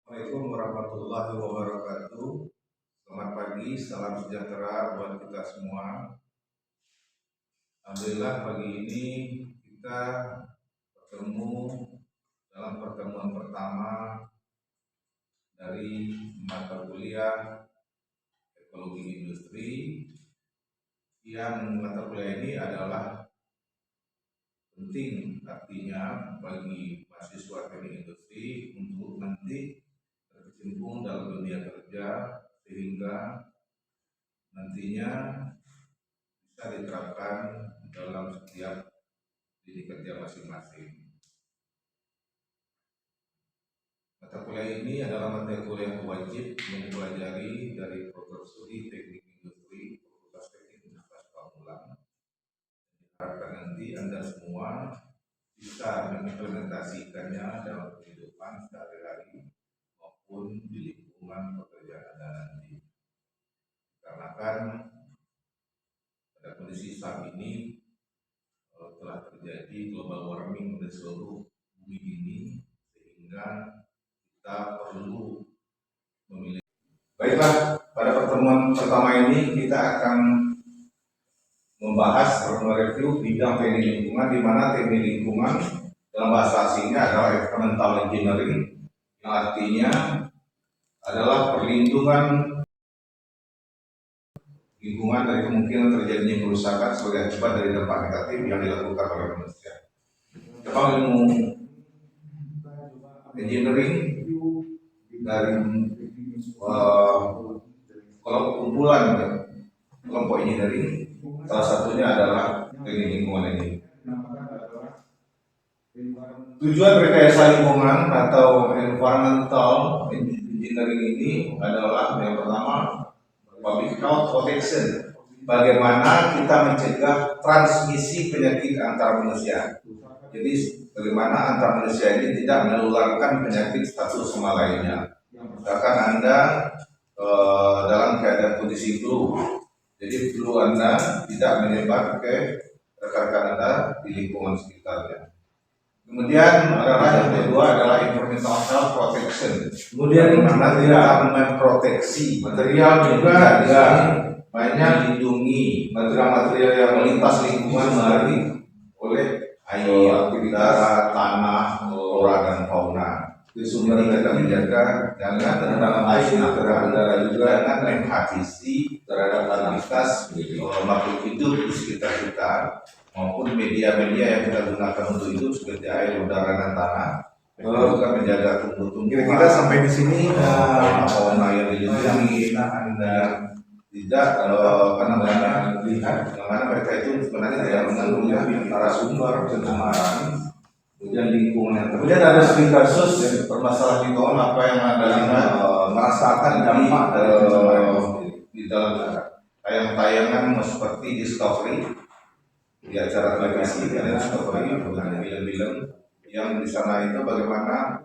Assalamualaikum warahmatullahi wabarakatuh. Selamat pagi, salam sejahtera buat kita semua. Alhamdulillah pagi ini kita bertemu dalam pertemuan pertama dari mata kuliah ekologi industri, yang mata kuliah ini adalah penting artinya bagi mahasiswa teknik industri untuk nanti berkecimpung dalam dunia kerja, sehingga nantinya bisa diterapkan dalam setiap lini kerja masing-masing. Mata kuliah ini adalah mata kuliah wajib yang dipelajari dari program studi teknik industri Fakultas Teknik Universitas Pamulang. Diharapkan nanti Anda semua bisa mengimplementasikannya dalam kehidupan sehari-hari maupun di lingkungan pekerjaan Anda nanti. Karena kan pada kondisi saat ini telah terjadi global warming di seluruh bumi ini, sehingga kita perlu memilih. Baiklah, pada pertemuan pertama ini kita akan membahas atau mereview bidang teknik lingkungan, di mana teknik lingkungan dalam bahasa asingnya adalah environmental engineering, yang artinya adalah perlindungan lingkungan dari kemungkinan terjadinya kerusakan sebagai akibat dari dampak negatif yang dilakukan oleh manusia. Cabang ilmu engineering dari kumpulan kelompok engineering, salah satunya adalah teknik lingkungan ini. Tujuan rekayasa lingkungan atau environmental engineering ini adalah yang pertama, public health protection. Bagaimana kita mencegah transmisi penyakit antar manusia. Jadi bagaimana antar manusia ini tidak menularkan penyakit satu sama lainnya. Misalkan Anda dalam keadaan kondisi flu, jadi flu Anda tidak menyebar ke rekan-rekan Anda di lingkungan sekitarnya. Kemudian adalah yang kedua adalah environmental health protection. Kemudian mana tidak memproteksi material juga ya, banyak lindungi material-material yang melintas lingkungan sehari oleh air, udara, tanah, flora dan fauna. Itu sumber kita menjaga jangan terhadap air, terhadap juga jangan menghabisi terhadap aktivitas makhluk hidup di sekitar kita, maupun media-media yang kita gunakan untuk hidup seperti air, udara, dan tanah. Juga menjaga tumbuh-tumbuhan. Kira-kira sampai di sini fauna yang dilindungi, Anda tidak lihat bagaimana mereka itu sebenarnya tidak mengganggu antara sumber pencemaran, kemudian lingkungan. Kemudian ada studi kasus permasalahan lingkungan apa yang Anda lihat merasakan dampak dari pencemaran di dalam tayangan seperti Discovery, di acara televisi ada Discovery, film-film yang di sana itu bagaimana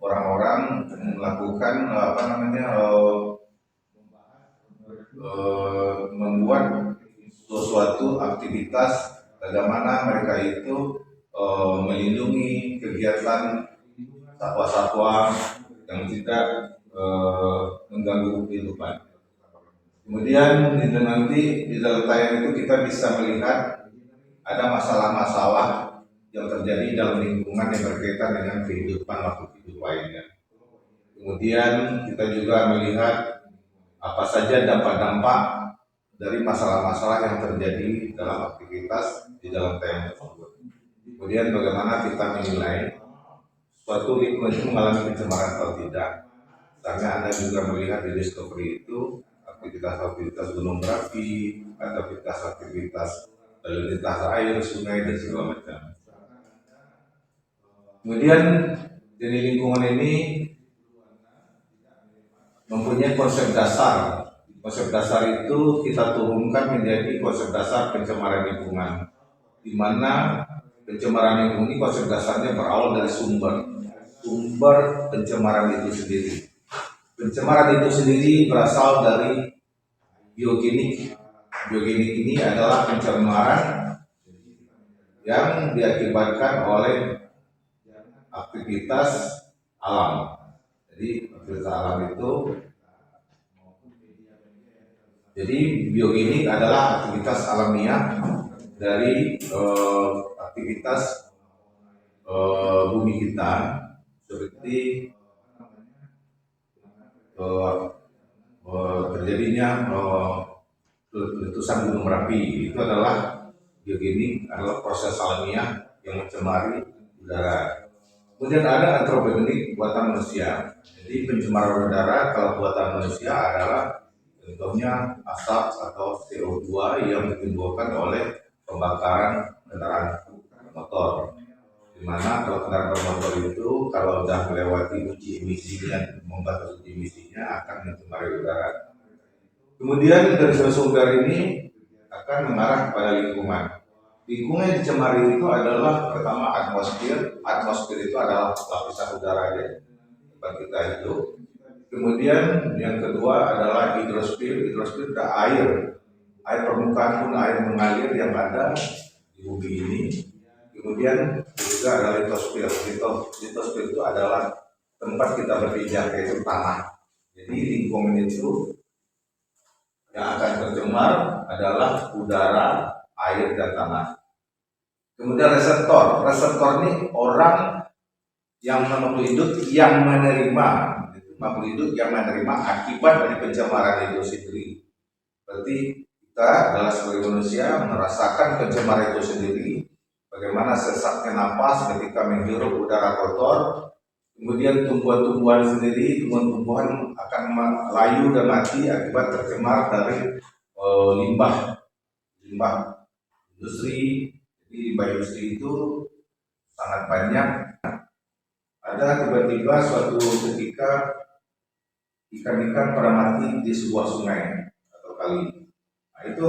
orang-orang melakukan membuat suatu aktivitas, bagaimana mereka itu melindungi kegiatan satwa-satwa yang tidak mengganggu kehidupan. Kemudian nanti di dalam tayangan itu kita bisa melihat ada masalah-masalah yang terjadi dalam lingkungan yang berkaitan dengan kehidupan makhluk hidup lainnya. Kemudian kita juga melihat apa saja dampak-dampak dari masalah-masalah yang terjadi dalam aktivitas di dalam tayangan tersebut. Kemudian bagaimana kita menilai suatu lingkungan itu mengalami pencemaran atau tidak. Karena Anda juga melihat di Discovery itu aktivitas gunung berapi, aktivitas lalu lintas air, sungai, dan segala macam. Kemudian jenis lingkungan ini mempunyai konsep dasar. Konsep dasar itu kita turunkan menjadi konsep dasar pencemaran lingkungan, di mana pencemaran lingkungan ini konsep dasarnya berawal dari sumber pencemaran itu sendiri. Pencemaran itu sendiri berasal dari biogenik. Biogenik ini adalah pencemaran yang diakibatkan oleh aktivitas alam. Jadi aktivitas alam itu, jadi biogenik adalah aktivitas alamiah dari aktivitas bumi kita, seperti terjadinya letusan gunung Merapi. Itu adalah biogenik, adalah proses alamiah yang mencemari udara. Kemudian ada antropogenik buatan manusia. Jadi pencemaran udara kalau buatan manusia adalah contohnya asap atau CO2 yang ditimbulkan oleh pembakaran kendaraan motor. Di mana kalau kendaraan bermotor itu kalau sudah melewati uji emisinya, membatas uji emisinya akan mencemari udara. Kemudian dari sumber ini akan mengarah kepada lingkungan. Lingkungan yang dicemari itu adalah pertama atmosfer. Atmosfer itu adalah lapisan udara ya, tempat kita hidup. Kemudian yang kedua adalah hidrosfer. Hidrosfer adalah air permukaan pun air mengalir yang ada di bumi ini. Kemudian juga ada litosfer. Litosfer itu adalah tempat kita berpijak, yaitu tanah. Jadi lingkungan itu yang akan tercemar adalah udara, air, dan tanah. Kemudian reseptor. Reseptor ini orang yang makhluk hidup yang menerima, makhluk hidup yang menerima akibat dari pencemaran itu sendiri. Berarti kita adalah sebagai manusia merasakan pencemaran itu sendiri. Bagaimana sesaknya napas ketika menghirup udara kotor. Kemudian tumbuhan-tumbuhan sendiri, tumbuhan-tumbuhan akan layu dan mati akibat tercemar dari limbah industri. Jadi limbah industri itu sangat banyak. Ada tiba-tiba suatu ketika ikan-ikan pada mati di sebuah sungai atau kali. Nah, itu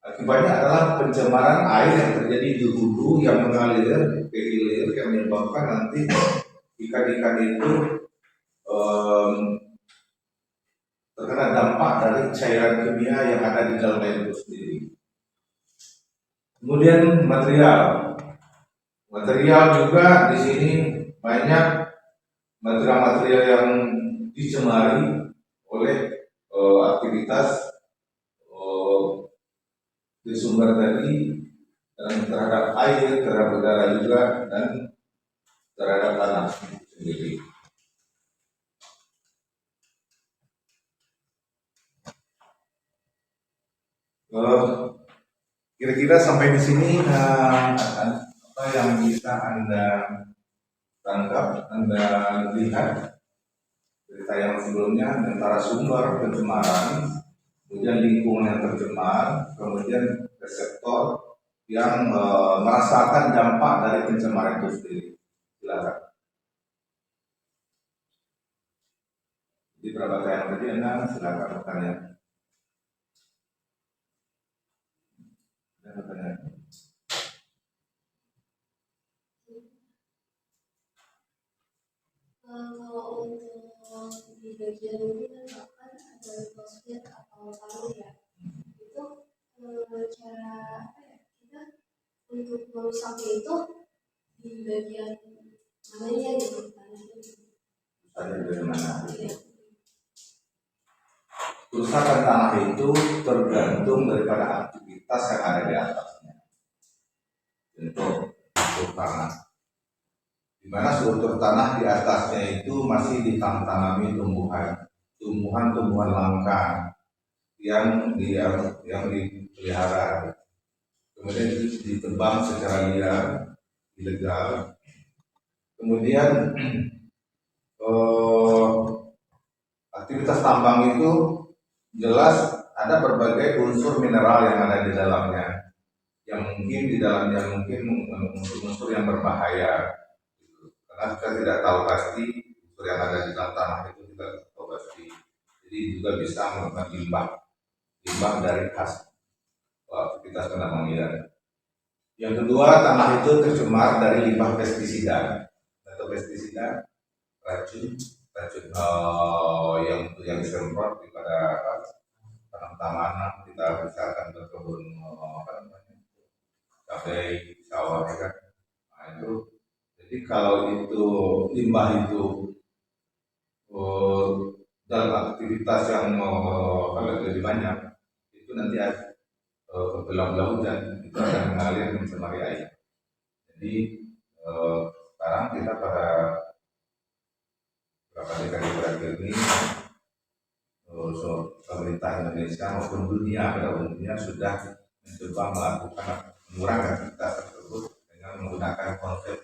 akibatnya adalah pencemaran air yang terjadi di hulu yang mengalir ke hilir yang menyebabkan nanti ikan-ikan itu terkena dampak dari cairan kimia yang ada di dalam air itu sendiri. Kemudian material juga di sini banyak material-material yang dicemari oleh aktivitas di sumber tadi, dan terhadap air, terhadap udara juga, dan terhadap tanah sendiri. Kira-kira sampai di sini apa yang bisa Anda tangkap, Anda lihat dari tayangan sebelumnya, antara sumber pencemaran, kemudian lingkungan yang tercemar, kemudian reseptor yang merasakan dampak dari pencemaran itu sendiri. Silakan. Di berapa tayangan tadi Anda silakan bertanya. Kalau untuk di bagian ini kan bahkan ada atmosfer atau paru ya, itu cara apa ya, kita untuk merusaknya itu di bagian mananya gitu, tanahnya. Ada dari mana? Iya. Kerusakan tanah itu tergantung daripada aktivitas yang ada di atasnya. Untuk tanah, di mana struktur tanah di atasnya itu masih ditanami tumbuhan langka yang dipelihara, kemudian ditebang secara liar, ilegal. Kemudian aktivitas tambang itu jelas ada berbagai unsur mineral yang ada di dalamnya, yang mungkin di dalamnya unsur-unsur yang berbahaya. Karena kita tidak tahu pasti unsur yang ada di dalam tanah itu, kita tidak tahu pasti. Jadi juga bisa merupakan limbah dari aktivitas penambang liar. Yang kedua, tanah itu tercemar dari limbah pestisida atau pestisida racun yang disemprot pada tanam-tanaman. Kita misalkan berkebun cabai, sawah, ya kan. Nah, itu jadi kalau itu limbah itu eh, dalam aktivitas yang lebih banyak itu nanti belah-belah hujan itu akan mengalir mencemari air. Jadi sekarang kita pada beberapa dekade terakhir ini pemerintah Indonesia maupun dunia pada umumnya sudah mencoba melakukan mengurangi aktivitas tersebut dengan menggunakan konsep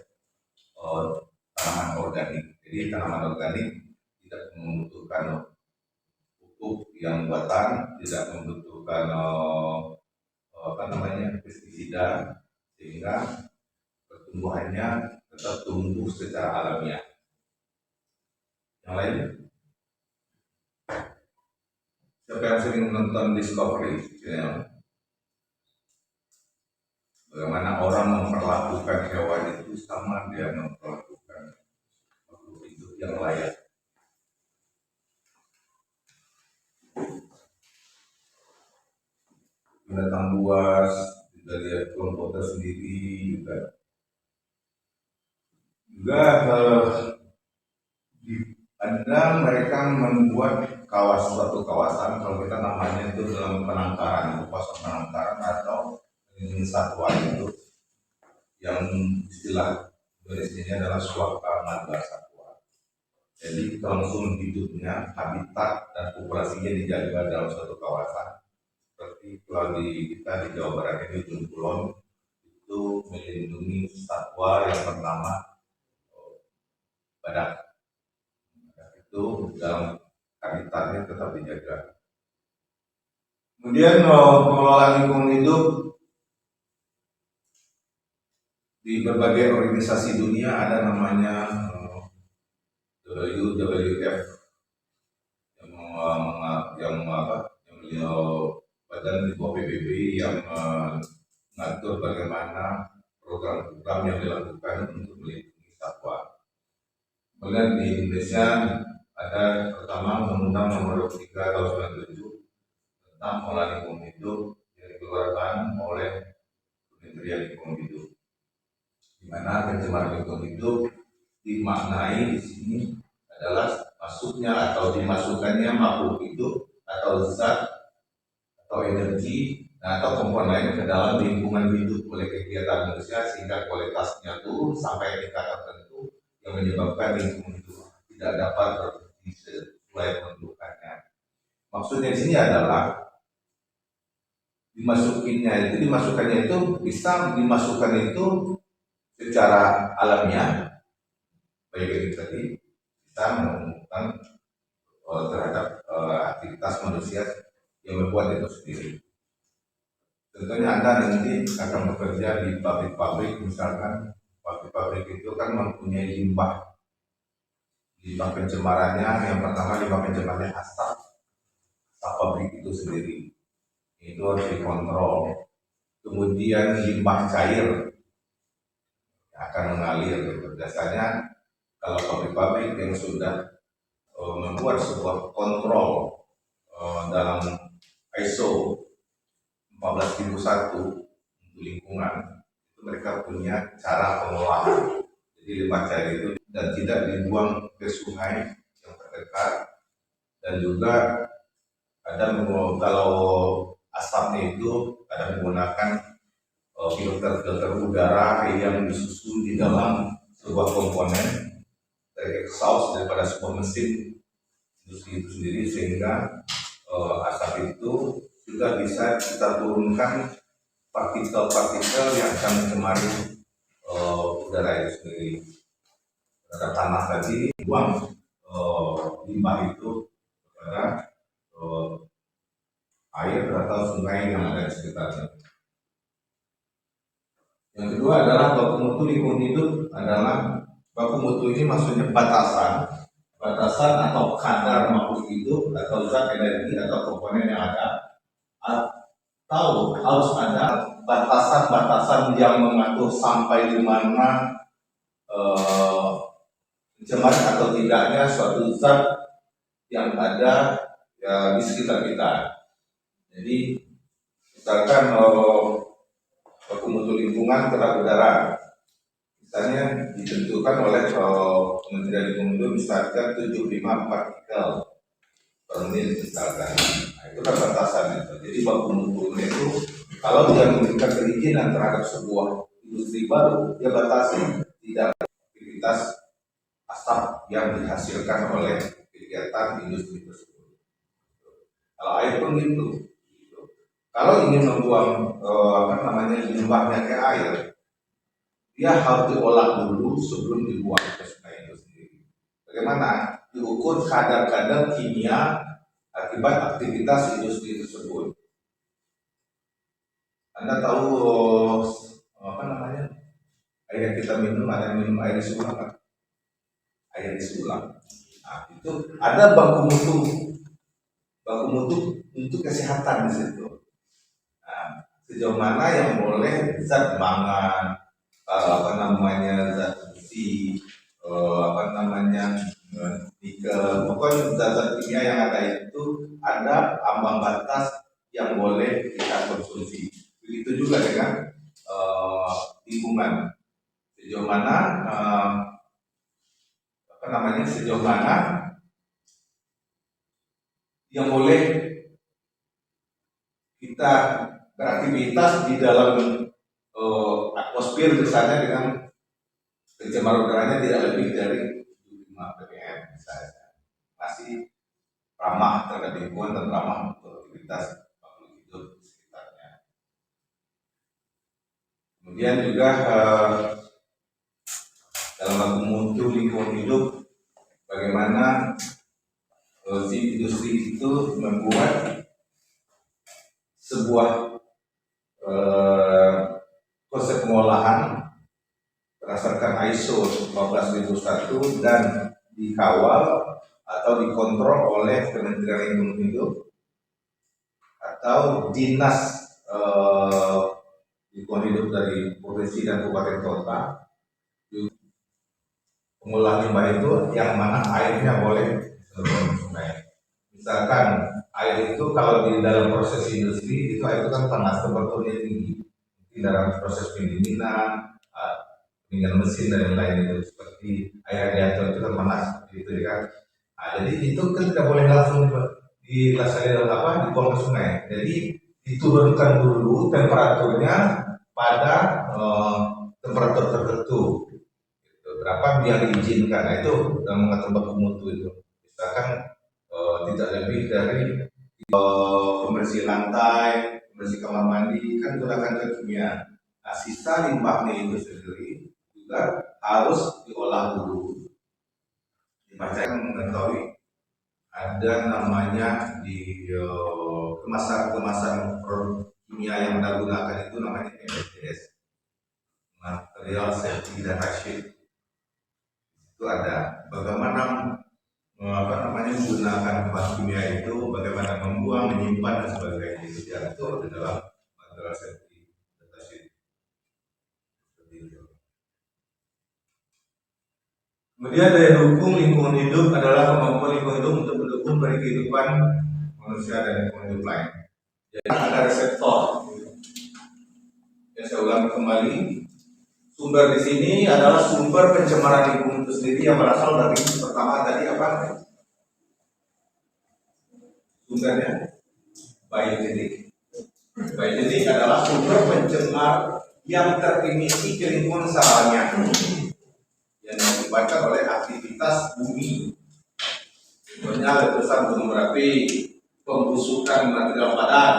tanaman organik. Jadi tanaman organik tidak membutuhkan pupuk yang buatan, tidak membutuhkan pestisida, sehingga pertumbuhannya tetap tumbuh secara alamiah. Yang lain, siapa yang sering menonton Discovery Channel? Bagaimana orang memperlakukan hewan itu sama dia memperlakukan makhluk hidup yang layak. Binatang buas, kita lihat kelompok tersendiri juga ada mereka membuat suatu kawasan, kalau kita namanya itu dalam penangkaran, itu kawasan penangkaran atau ini satwa itu yang istilah Indonesia adalah suaka marga satwa. Jadi langsung hidupnya, habitat dan populasinya dijaga dalam suatu kawasan. Seperti kalau kita di Jawa Barat ini Ujung Kulon itu melindungi satwa yang bernama badak. Itu dalam habitatnya tetap dijaga. Kemudian pengelolaan lingkungan hidup di berbagai organisasi dunia ada namanya WWF yang badan di bawah PBB yang mengatur bagaimana program-program yang dilakukan untuk melindungi satwa. Kemudian di Indonesia ada pertama Undang-Undang Nomor 23 Tahun 97 tentang pengelolaan lingkungan hidup yang dikeluarkan oleh Kementerian Lingkungan Hidup, di mana pencemaran lingkungan hidup dimaknai di sini adalah masuknya atau dimasukkannya makhluk hidup atau zat atau energi atau komponen ke dalam lingkungan hidup oleh kegiatan manusia sehingga kualitasnya turun sampai tingkat tertentu yang menyebabkan lingkungan hidup tidak dapat berfungsi sesuai peruntukannya. Maksudnya di sini adalah dimasukkannya itu bisa dimasukkan itu secara alamiah, baik ini tadi kita menemukan terhadap aktivitas manusia yang membuat itu sendiri. Tentunya Anda nanti akan bekerja di pabrik-pabrik, misalkan pabrik-pabrik itu kan mempunyai limbah pencemarannya. Yang pertama limbah pencemarannya asap pabrik itu sendiri, itu harus dikontrol. Kemudian limbah cair akan mengalir. Biasanya kalau pabrik-pabrik yang sudah membuat sebuah kontrol dalam ISO 14001 untuk lingkungan, itu mereka punya cara pengolahan. Jadi limbah cair itu dan tidak dibuang ke sungai yang terdekat, dan juga ada kalau asapnya itu ada menggunakan filter udara yang disusun di dalam sebuah komponen dari exhaust daripada sebuah mesin industri itu sendiri, sehingga asap itu juga bisa kita turunkan partikel-partikel yang akan mencemari udara itu sendiri. Pada tanah tadi buang limbah itu kepada air atau sungai yang ada di sekitarnya. Yang kedua adalah baku mutu lingkungan hidup adalah baku mutu ini maksudnya batasan atau kadar makhluk hidup atau zat energi atau komponen yang ada, atau harus ada batasan-batasan yang mengatur sampai di mana mencemari atau tidaknya suatu zat yang ada di sekitar kita. Jadi misalkan baku mutu lingkungan kedap udara, misalnya ditentukan oleh Kementerian Lingkungan Hidup misalkan 75 partikel per menit misalkan. Nah, itu kan batasan itu. Jadi baku mutunya itu kalau dia memberikan perizinan terhadap sebuah industri baru, dia batasi tidak aktivitas asap yang dihasilkan oleh kegiatan industri tersebut. Kalau air pun gitu. Kalau ingin membuang limbahnya ke air, dia harus diolah dulu sebelum dibuang ke sungai itu sendiri. Bagaimana? Diukur kadar-kadar kimia akibat aktivitas industri tersebut. Anda tahu air yang kita minum, ada yang minum air disulam kan? Air disulam. Nah, itu ada baku mutu untuk kesehatan di situ. Nah, sejauh mana yang boleh zat mangan, zat besi, nikel, pokoknya zat-zat kimia yang ada itu ada ambang batas yang boleh kita konsumsi. Begitu juga dengan lingkungan. Sejauh mana yang boleh kita beraktivitas di dalam atmosfer misalnya dengan pencemaran udaranya tidak lebih dari 5 ppm misalnya, masih ramah terhadap lingkungan dan ramah untuk aktivitas makhluk hidup di sekitarnya. Kemudian juga dalam baku mutu lingkungan hidup, bagaimana si industri itu membuat sebuah konsep pengolahan berdasarkan ISO 14001 dan dikawal atau dikontrol oleh Kementerian Lingkungan Hidup atau dinas lingkungan hidup dari provinsi dan kabupaten kota. Pengolahan limbah itu yang mana airnya boleh sungai. Misalkan air itu kalau di dalam proses industri itu air itu kan panas, temperaturnya tinggi. Di dalam proses pendinginan, pendinginan mesin dan lain-lain itu seperti air radiator itu kan panas, gitu kan. Nah, jadi itu kan tidak boleh langsung dibuang ke sungai. Jadi diturunkan dulu temperaturnya pada temperatur tertentu. Berapa biar diizinkan. Nah, itu yang mengatur baku mutu itu. Misalkan tidak lebih dari pembersih lantai, pembersih kamar mandi, kan gunakan zat kimia. Nah, sisa limbahnya itu sendiri juga harus diolah dulu. Dibacakan mengetahui ada namanya di kemasan produk kimia yang Anda gunakan itu namanya MSDS, material safety data sheet. Itu ada bagaimana menggunakan bahan kimia itu, bagaimana membuang, menyimpan dan sebagainya, itu diatur di dalam material safety data sheet. Kemudian daya dukung lingkungan hidup adalah kemampuan lingkungan hidup untuk mendukung bagi kehidupan manusia dan lingkungan hidup lain. Jadi ada reseptor. Ya, saya ulang kembali. Sumber di sini adalah sumber pencemaran lingkungan itu sendiri yang berasal dari pertama tadi apa? Sumbernya biogenik. Biogenik adalah sumber pencemar yang terimisi ke lingkungan sekitarnya yang diakibatkan oleh aktivitas bumi. Contohnya letusan gunung berapi, pembusukan material padat,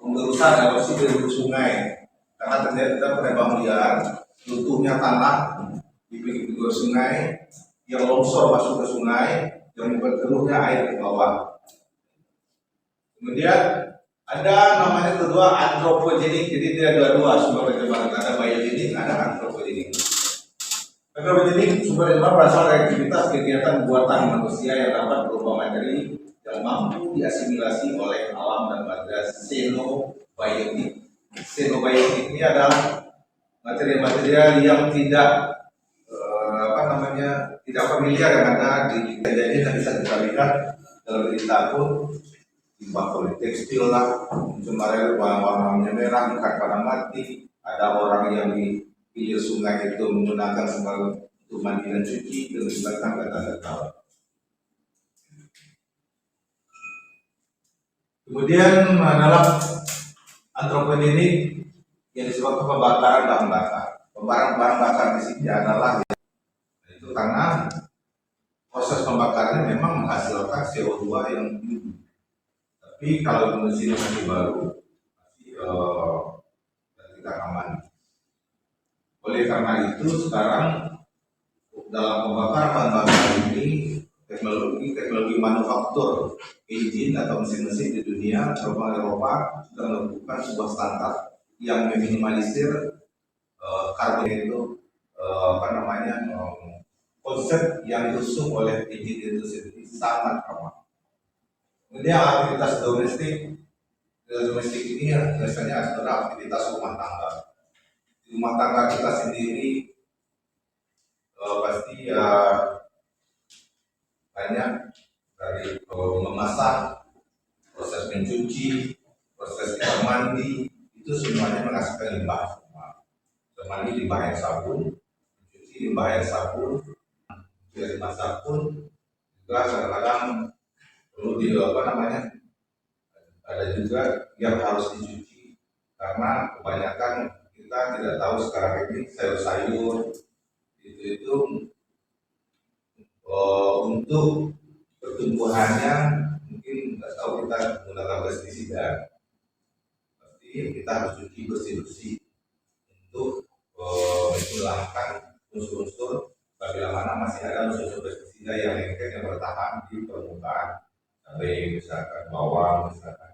pengerusan erosi dari sungai. Karena terjadi penebang liar, runtuhnya tanah di pinggir sungai, yang longsor masuk ke sungai, yang membuat keruhnya air di bawah. Kemudian ada namanya kedua antropogenik, jadi dia dua-dua sumber pencemaran, ada biogenik, ada antropogenik. Antropogenik sumber pencemaran berasal dari aktivitas kegiatan buatan manusia yang dapat berupa materi yang mampu diasimilasi oleh alam dan pada xenobiotik. Xenobiotik ini adalah material-material yang tidak tidak familiar yang ada di kita, jadi tidak bisa kita lihat dalam berita pun limbah politekstil lah, pencemaran warna-warnanya merah, ikan pada mati, ada orang yang hilir sungai itu menggunakan sebagai untuk mandi dan cuci itu melibatkan data tahu. Kemudian dalam antropogenik yang disebut pembakaran bahan bakar. Pembakaran bahan bakar di sini adalah itu karena proses pembakarannya memang menghasilkan CO2 yang tinggi. Tapi kalau mesin masih baru, masih kita aman. Oleh karena itu sekarang dalam pembakaran bahan bakar ini teknologi manufaktur engine atau mesin-mesin di dunia terutama Eropa sudah melakukan sebuah standar yang meminimalisir karbon itu konsep yang diusung oleh engine itu sendiri sangat ramah. Kemudian aktivitas domestik ini biasanya adalah aktivitas rumah tangga. Di rumah tangga kita sendiri pasti banyak dari memasak, proses mencuci, proses kita mandi itu semuanya menghasilkan limbah. Mandi limbah air sabun, mencuci limbah air sabun, dari masak pun juga kadang-kadang perlu ada juga yang harus dicuci karena kebanyakan kita tidak tahu sekarang ini sayur-sayur itu untuk pertumbuhannya mungkin tidak tahu kita menggunakan pestisida. Pasti kita harus cuci bersih-bersih untuk menghilangkan unsur-unsur bila mana masih ada unsur-unsur pestisida yang lengket yang bertahan di permukaan cabai misalkan bawang misalkan.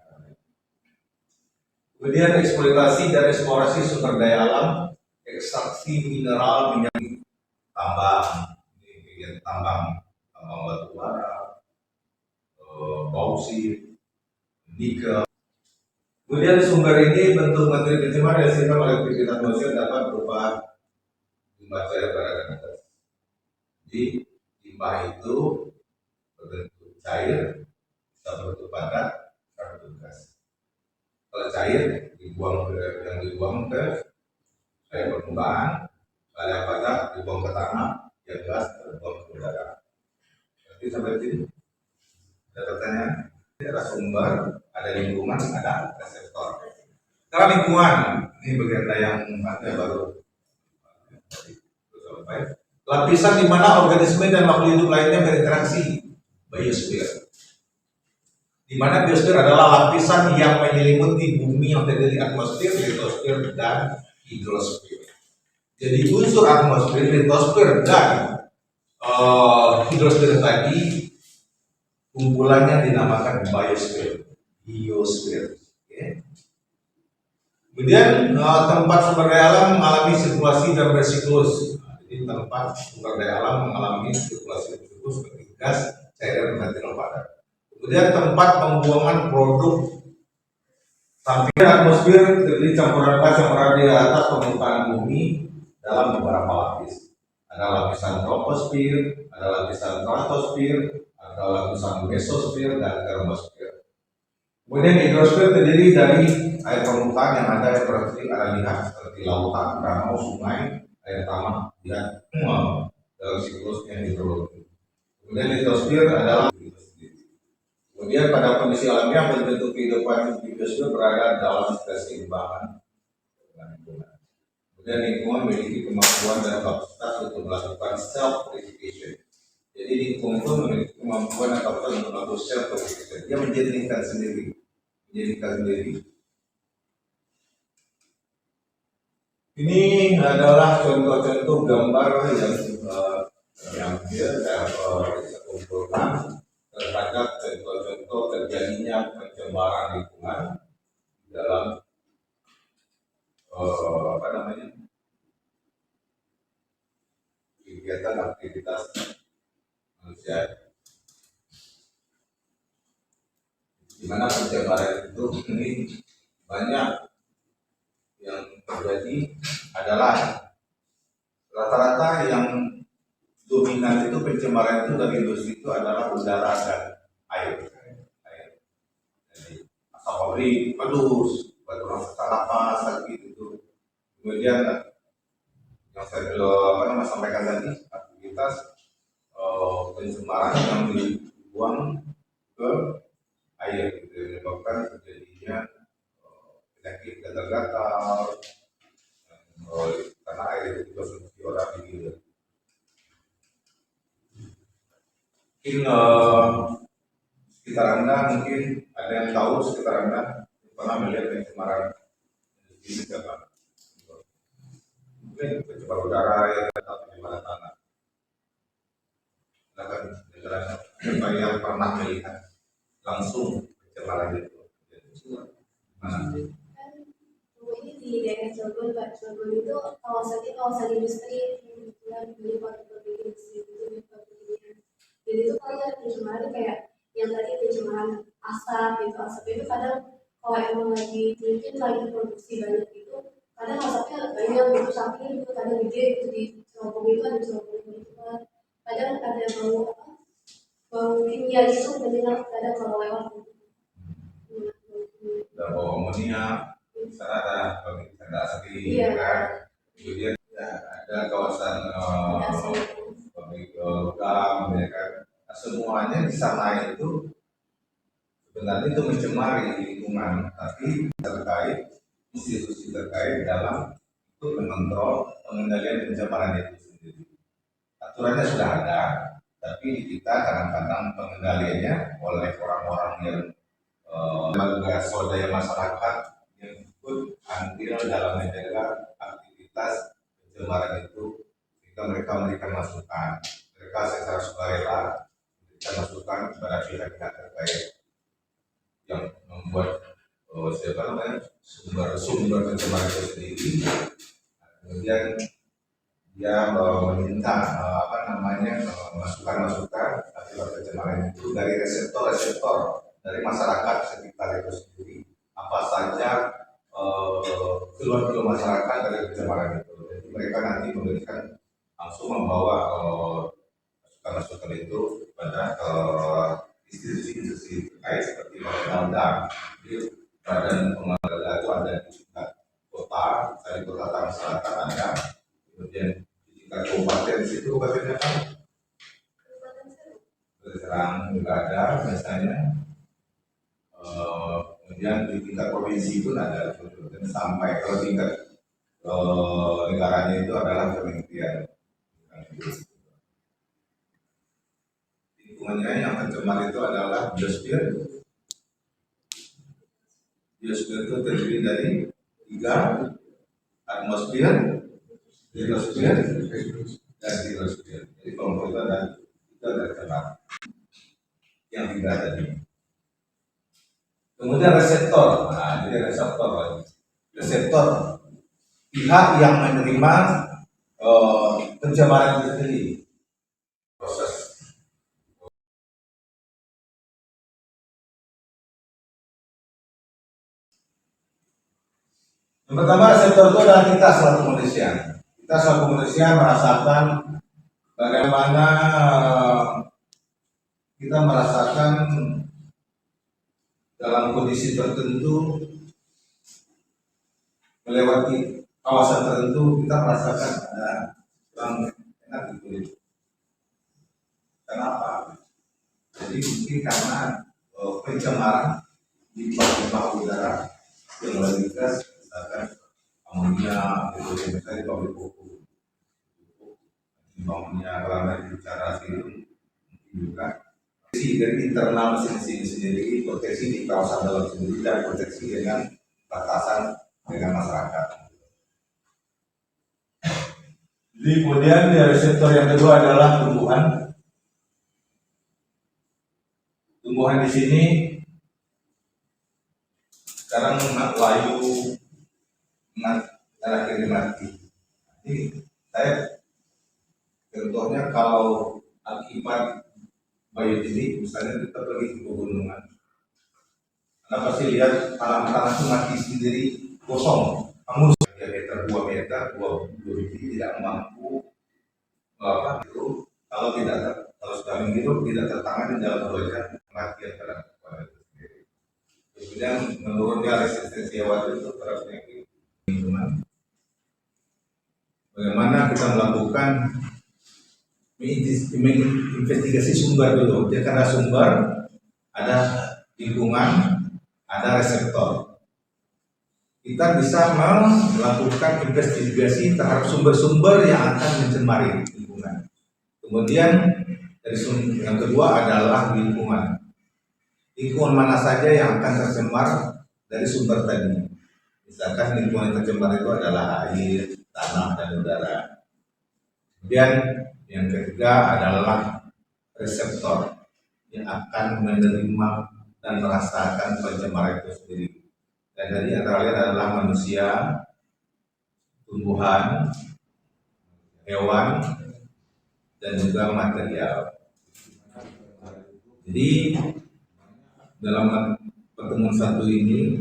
Kemudian eksploitasi dan eksplorasi sumber daya alam, ekstraksi mineral minyak tambang, tambang batu bara, bauksit, nikel. Kemudian sumber ini bentuk materi pencemaran yang dihasilkan oleh aktivitas manusia dapat berupa limbah cair pada atas. Jadi limbah itu berbentuk cair, bisa berbentuk padat, bisa berbentuk gas. Kalau cair dibuang ke air permukaan, kalau yang padat dibuang ke tanah, yang gas dibuang ke udara. Jadi sampai sini ada pertanyaan? Ada sumber, ada lingkungan, ada reseptor. Sekarang lingkungan ini bagian yang baru. Lapisan di mana organisme dan makhluk hidup lainnya berinteraksi, biosfer. Di mana biosfer adalah lapisan yang menyelimuti bumi yang terdiri dari atmosfer, litosfer, dan hidrosfer. Jadi unsur atmosfer, litosfer, dan hidrosfer tadi kumpulannya dinamakan biosfer, biosfer. Okay. Kemudian tempat sumber daya alam mengalami sirkulasi dan bersiklus. Jadi tempat sumber daya alam mengalami sirkulasi dan bersiklus seperti gas, cair, dan material padat. Kemudian tempat pembuangan produk samping atmosfer terdiri campuran gas yang berada di atas permukaan bumi dalam beberapa lapis. Ada lapisan troposfer, ada lapisan stratosfer, ada lapisan mesosfer, dan termosfer. Kemudian hidrosfer terdiri dari air permukaan yang ada seperti ada lihat seperti lautan, danau, sungai, air tanah, dan dalam siklusnya hidrologi. Kemudian litosfer adalah kemudian pada kondisi alamiah bentuk kehidupan biosfer berada dalam keseimbangan dengan lingkungan. Kemudian lingkungan memiliki kemampuan dan kapasitas untuk melakukan self purification. Jadi lingkungan itu memiliki kemampuan dan kapasitas untuk melakukan self purification. Dia menjernihkan sendiri, Ini adalah contoh-contoh gambar yang saya kumpulkan terhadap contoh-contoh terjadinya pencemaran lingkungan dalam kegiatan aktivitas manusia. Di mana pencemaran itu ini banyak yang terjadi adalah rata-rata yang dominan itu pencemaran itu dari industri itu adalah udara dan air. Jadi asap pabrik, pedus, batu sesak napas, gitu. Kemudian yang saya sampaikan tadi, aktivitas pencemaran yang dibuang ke air gitu, menyebabkan terjadinya penyakit gatal-gatal karena air itu dikonsumsi orang di hilir. Mungkin sekitar Anda, mungkin ada yang tahu sekitar Anda pernah melihat pencemaran di sekitar mungkin pencemaran udara ya, atau pencemaran tanah. Silakan penjelasan siapa yang pernah melihat langsung pencemaran itu. Mana? Ini di daerah Cilegon, Pak. Cilegon itu kawasannya kawasan industri, kebetulan beli pabrik industri itu di pabriknya. Jadi itu paling ada pencemaran kayak yang tadi pencemaran asap gitu. Asap itu kadang kalau emang lagi mungkin lagi produksi banyak itu, kadang asapnya banyak gitu, sampingnya juga kadang gede itu di cerobong itu ada cerobong gitu kan. Kadang ada bau apa? Bau kimia itu menyengat kadang kalau lewat. Ada bau amonia, ada pabrik tanda asli, Iya. kan? Kemudian ada kawasan pabrik logam, ya kan? Nah, semuanya di sana itu sebenarnya itu mencemari lingkungan, tapi terkait institusi terkait dalam itu mengontrol pengendalian pencemaran itu sendiri. Aturannya sudah ada, tapi di kita kadang-kadang pengendaliannya oleh orang-orang yang lembaga swadaya masyarakat yang ikut andil dalam menjaga aktivitas pencemaran itu, sehingga mereka memberikan masukan, mereka secara sukarela memberikan masukan kepada pihak-pihak terkait yang membuat sumber pencemaran itu sendiri. Kemudian dia meminta masukan-masukan akibat pencemaran itu dari reseptor-reseptor dari masyarakat sekitar itu sendiri, apa saja keluhan-keluhan masyarakat dari pencemaran itu. Jadi mereka nanti memberikan langsung membawa masukan-masukan itu kepada institusi-institusi terkait seperti Pemda, Badan Pengelola itu ada di tingkat kota, dari kota Tangerang Selatan ada, kemudian di tingkat kabupaten itu kabupaten apa? Serang juga ada biasanya. Kemudian di tingkat provinsi pun ada, dan sampai ke tingkat negaranya itu adalah kementerian. Lingkungannya yang tercemar itu adalah biosfer. Biosfer itu terdiri dari 3: atmosfer, hidrosfer, dan hidrosfer. Jadi kelompok itu ada 3 tercemar yang 3 tadi. Kemudian reseptor, nah jadi reseptor lagi. Reseptor pihak yang menerima pencemaran itu sendiri. Proses. Yang pertama, reseptor itu adalah kita selaku manusia. Kita selaku manusia merasakan bagaimana kita merasakan dalam kondisi tertentu melewati kawasan tertentu, kita merasakan ada kurang enak di kulit. Kenapa? Jadi mungkin karena pencemaran di limbah udara yang lebih keras, misalkan amonia, itu misalnya di pabrik pupuk, amonia kalau bicara sirum juga. Dari internal mesin sendiri, proteksi di kawasan dalam sendiri, dan proteksi dengan batasan dengan masyarakat. Jadi kemudian reseptor yang kedua adalah tumbuhan. Tumbuhan di sini sekarang layu terakhir mati. Jadi saya contohnya kalau akibat biogenik, misalnya kita pergi ke pegunungan, Anda pasti lihat tanah-tanah itu mati sendiri, kosong, hangus. Diameter 2 meter, 2 biji tidak mampu itu, kalau sudah menghirup tidak tertangani dalam 2 jam, kematian terhadap itu sendiri. Kemudian menurunnya resistensi hewan itu terhadap penyakit lingkungan. Bagaimana bagaimana kita melakukan investigasi sumber dulu. Jadi karena sumber ada lingkungan, ada reseptor. Kita bisa melakukan investigasi terhadap sumber-sumber yang akan mencemari lingkungan. Kemudian dari sumber yang kedua adalah lingkungan. Lingkungan mana saja yang akan tercemar dari sumber tadi. Misalkan lingkungan yang tercemar itu adalah air, tanah, dan udara. Kemudian yang ketiga adalah reseptor yang akan menerima dan merasakan pencemaran itu sendiri. Dan tadi antara lain adalah manusia, tumbuhan, hewan, dan juga material. Jadi dalam pertemuan satu ini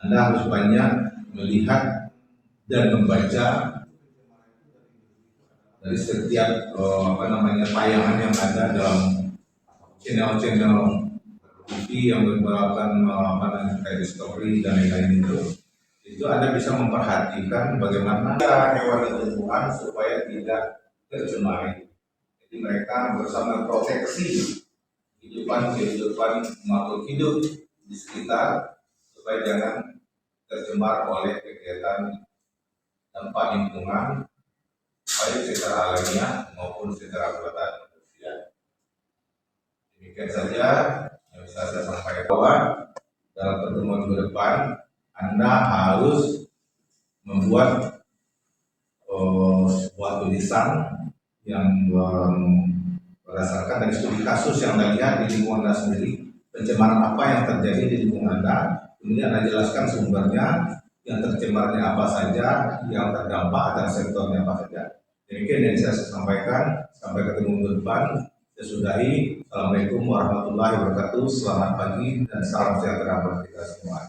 Anda harus banyak melihat dan membaca dari setiap tayangan yang ada dalam channel-channel TV yang merupakan kayak Discovery dan lain-lain itu Anda bisa memperhatikan bagaimana hewan dan tumbuhan supaya tidak tercemari. Jadi mereka bersama proteksi kehidupan makhluk hidup di sekitar supaya jangan tercemar oleh kegiatan dampak lingkungan baik secara alamiah maupun secara buatan manusia. Demikian saja yang bisa saya sampaikan, bahwa dalam pertemuan ke depan Anda harus membuat sebuah tulisan yang berdasarkan dari studi kasus yang Anda lihat di lingkungan Anda sendiri, pencemaran apa yang terjadi di lingkungan Anda, kemudian Anda jelaskan sumbernya, yang tercemarnya apa saja, yang terdampak dan sektornya apa saja. Demikian yang bisa saya sampaikan. Sampai ketemu minggu depan. Saya sudahi. Assalamualaikum warahmatullahi wabarakatuh. Selamat pagi dan salam sejahtera bagi kita semua.